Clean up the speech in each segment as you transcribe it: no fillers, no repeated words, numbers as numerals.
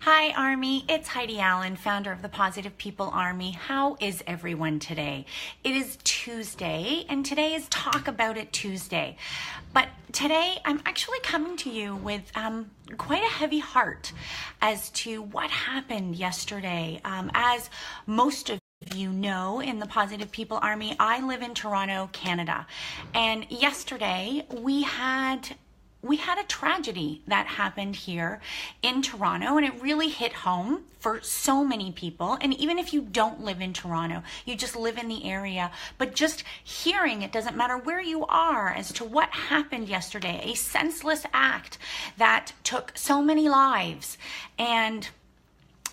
Hi Army, it's Heidi Allen, founder of the Positive People Army. How is everyone today? It is Tuesday, and today is Talk About It Tuesday. But today I'm actually coming to you with quite a heavy heart as to what happened yesterday. As most of you know, in the Positive People Army, I live in Toronto, Canada. And yesterday we had a tragedy that happened here in Toronto, and it really hit home for so many people. And even if you don't live in Toronto, you just live in the area, but just hearing it, doesn't matter where you are, as to what happened yesterday, a senseless act that took so many lives. And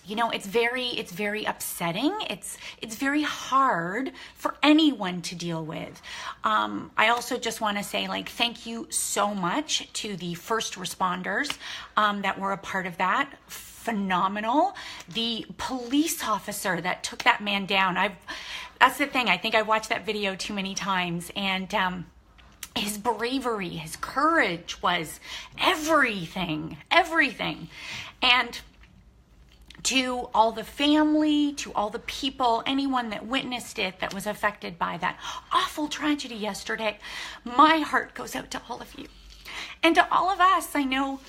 you know, it's very upsetting. It's very hard for anyone to deal with. I also just want to say, thank you so much to the first responders that were a part of that. Phenomenal. The police officer that took that man down. That's the thing. I think I watched that video too many times, and his bravery, his courage was everything. And to all the family, to all the people, anyone that witnessed it, that was affected by that awful tragedy yesterday, my heart goes out to all of you. And to all of us, I know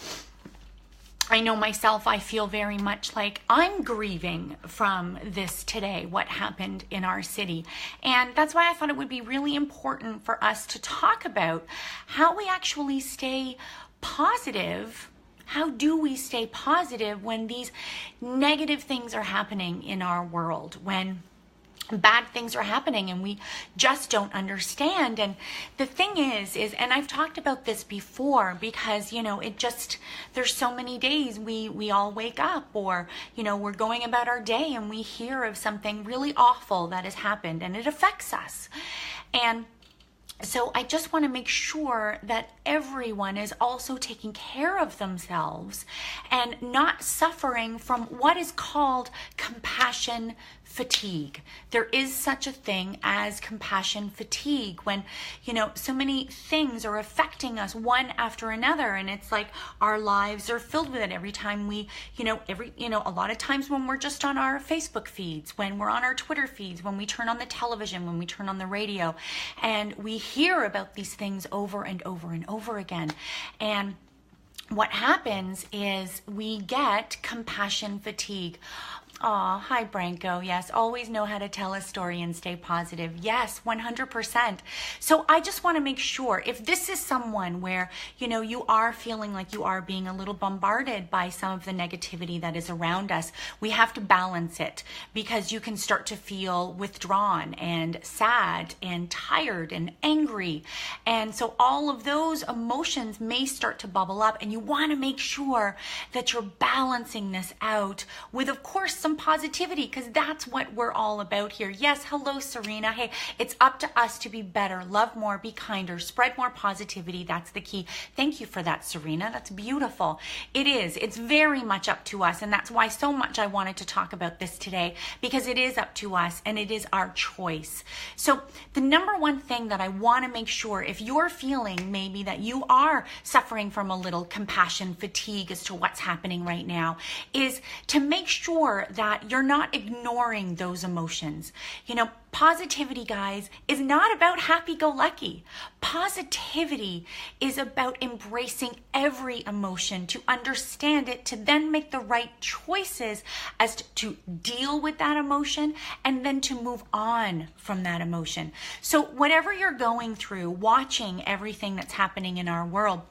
myself, I feel very much like I'm grieving from this today, what happened in our city. And that's why I thought it would be really important for us to talk about how we actually stay positive. How do we stay positive when these negative things are happening in our world, when bad things are happening and we just don't understand? And the thing is, and I've talked about this before, because, there's so many days we all wake up, or, we're going about our day and we hear of something really awful that has happened and it affects us. And so I just want to make sure that everyone is also taking care of themselves and not suffering from what is called compassion fatigue. There is such a thing as compassion fatigue when, so many things are affecting us one after another, and it's like our lives are filled with it every time we, a lot of times when we're just on our Facebook feeds, when we're on our Twitter feeds, when we turn on the television, when we turn on the radio, and we hear about these things over and over and over again. And what happens is we get compassion fatigue. Aw, hi Branko. Yes, always know how to tell a story and stay positive. Yes, 100%. So I just want to make sure, if this is someone where, you are feeling like you are being a little bombarded by some of the negativity that is around us, we have to balance it, because you can start to feel withdrawn and sad and tired and angry. And so all of those emotions may start to bubble up, and you want to make sure that you're balancing this out with, of course, some positivity, because that's what we're all about here. Yes, hello Serena. Hey, it's up to us to be better, love more, be kinder, spread more positivity. That's the key. Thank you for that, Serena. That's beautiful. It is. It's very much up to us, and that's why so much I wanted to talk about this today, because it is up to us and it is our choice. So the number one thing that I want to make sure, if you're feeling maybe that you are suffering from a little compassion fatigue as to what's happening right now, is to make sure that you're not ignoring those emotions. Positivity, guys, is not about happy-go-lucky. Positivity is about embracing every emotion, to understand it, to then make the right choices as to deal with that emotion, and then to move on from that emotion. So whatever you're going through, watching everything that's happening in our world,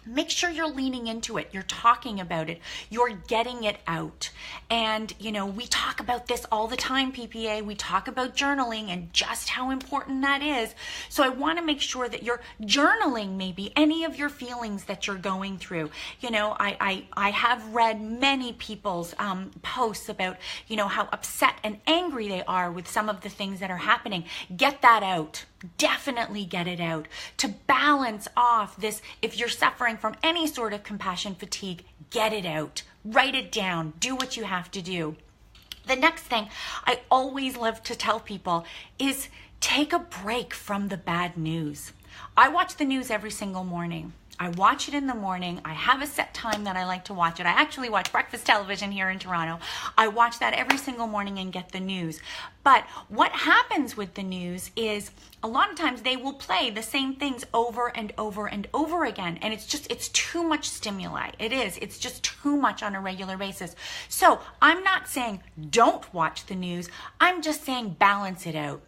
make sure you're leaning into it. You're talking about it. You're getting it out. And, we talk about this all the time, PPA. We talk about journaling and just how important that is. So I want to make sure that you're journaling maybe any of your feelings that you're going through. I have read many people's posts about, how upset and angry they are with some of the things that are happening. Get that out. Definitely get it out to balance off this. If you're suffering from any sort of compassion fatigue, get it out, write it down, do what you have to do. The next thing I always love to tell people is take a break from the bad news. I watch the news every single morning. I watch it in the morning. I have a set time that I like to watch it. I actually watch breakfast television here in Toronto. I watch that every single morning and get the news. But what happens with the news is a lot of times they will play the same things over and over and over again. And it's too much stimuli. It's just too much on a regular basis. So I'm not saying don't watch the news. I'm just saying balance it out.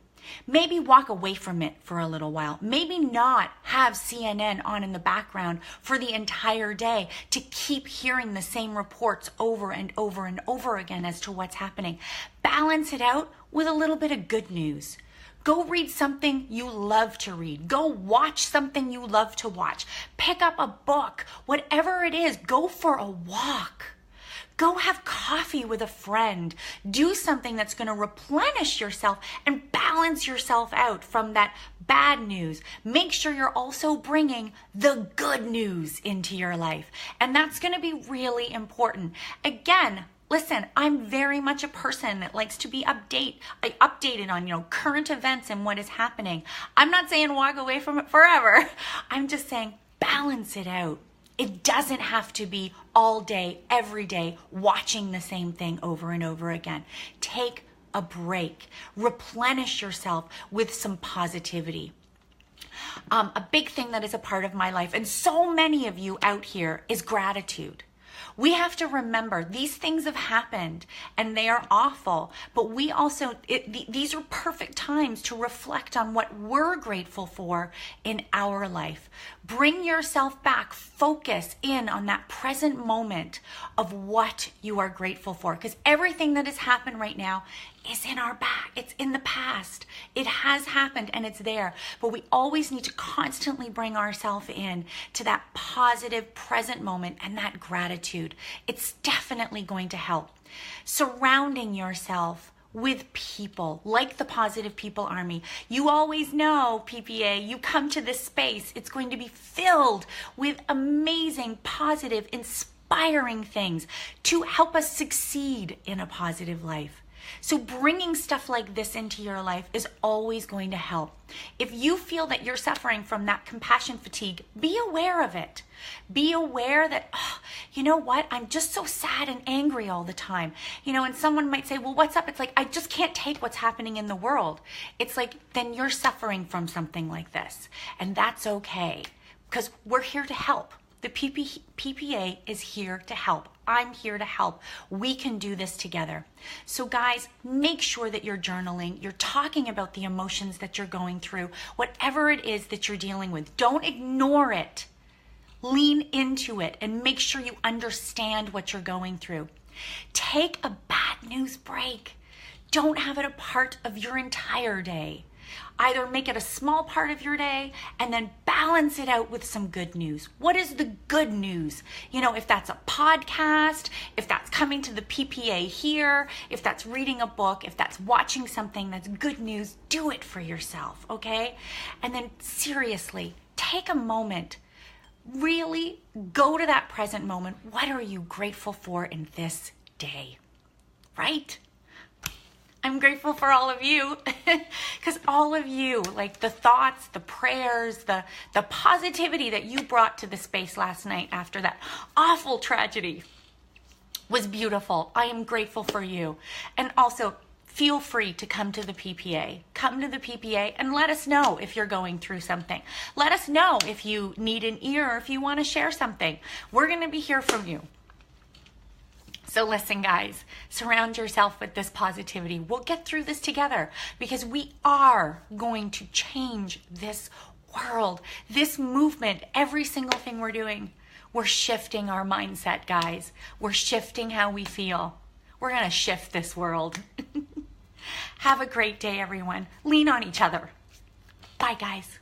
Maybe walk away from it for a little while. Maybe not have CNN on in the background for the entire day to keep hearing the same reports over and over and over again as to what's happening. Balance it out with a little bit of good news. Go read something you love to read. Go watch something you love to watch. Pick up a book. Whatever it is, go for a walk. Go have coffee with a friend. Do something that's going to replenish yourself and balance yourself out from that bad news. Make sure you're also bringing the good news into your life. And that's going to be really important. Again, listen, I'm very much a person that likes to be updated on, current events and what is happening. I'm not saying walk away from it forever. I'm just saying balance it out. It doesn't have to be all day, every day, watching the same thing over and over again. Take a break. Replenish yourself with some positivity. A big thing that is a part of my life, and so many of you out here, is gratitude. We have to remember these things have happened and they are awful, but we also, these are perfect times to reflect on what we're grateful for in our life. Bring yourself back, focus in on that present moment of what you are grateful for, because everything that has happened right now is in our back. It's in the past. It has happened and it's there. But we always need to constantly bring ourselves in to that positive present moment and that gratitude. It's definitely going to help. Surrounding yourself with people like the Positive People Army. You always know, PPA, you come to this space, it's going to be filled with amazing, positive, inspiring things to help us succeed in a positive life. So bringing stuff like this into your life is always going to help. If you feel that you're suffering from that compassion fatigue, be aware of it. Be aware that, you know what? I'm just so sad and angry all the time. And someone might say, well, what's up? It's like, I just can't take what's happening in the world. It's like, then you're suffering from something like this. And that's okay, because we're here to help. The PPA is here to help. I'm here to help. We can do this together. So guys, make sure that you're journaling. You're talking about the emotions that you're going through, whatever it is that you're dealing with. Don't ignore it. Lean into it and make sure you understand what you're going through. Take a bad news break. Don't have it a part of your entire day. Either make it a small part of your day and then balance it out with some good news. What is the good news? If that's a podcast, if that's coming to the PPA here, if that's reading a book, if that's watching something that's good news, do it for yourself, okay? And then seriously, take a moment. Really go to that present moment. What are you grateful for in this day? Right? I'm grateful for all of you, because all of you, like the thoughts, the prayers, the positivity that you brought to the space last night after that awful tragedy was beautiful. I am grateful for you. And also, feel free to come to the PPA. Come to the PPA and let us know if you're going through something. Let us know if you need an ear or if you want to share something. We're going to be here from you. So listen, guys, surround yourself with this positivity. We'll get through this together, because we are going to change this world, this movement, every single thing we're doing. We're shifting our mindset, guys. We're shifting how we feel. We're going to shift this world. Have a great day, everyone. Lean on each other. Bye, guys.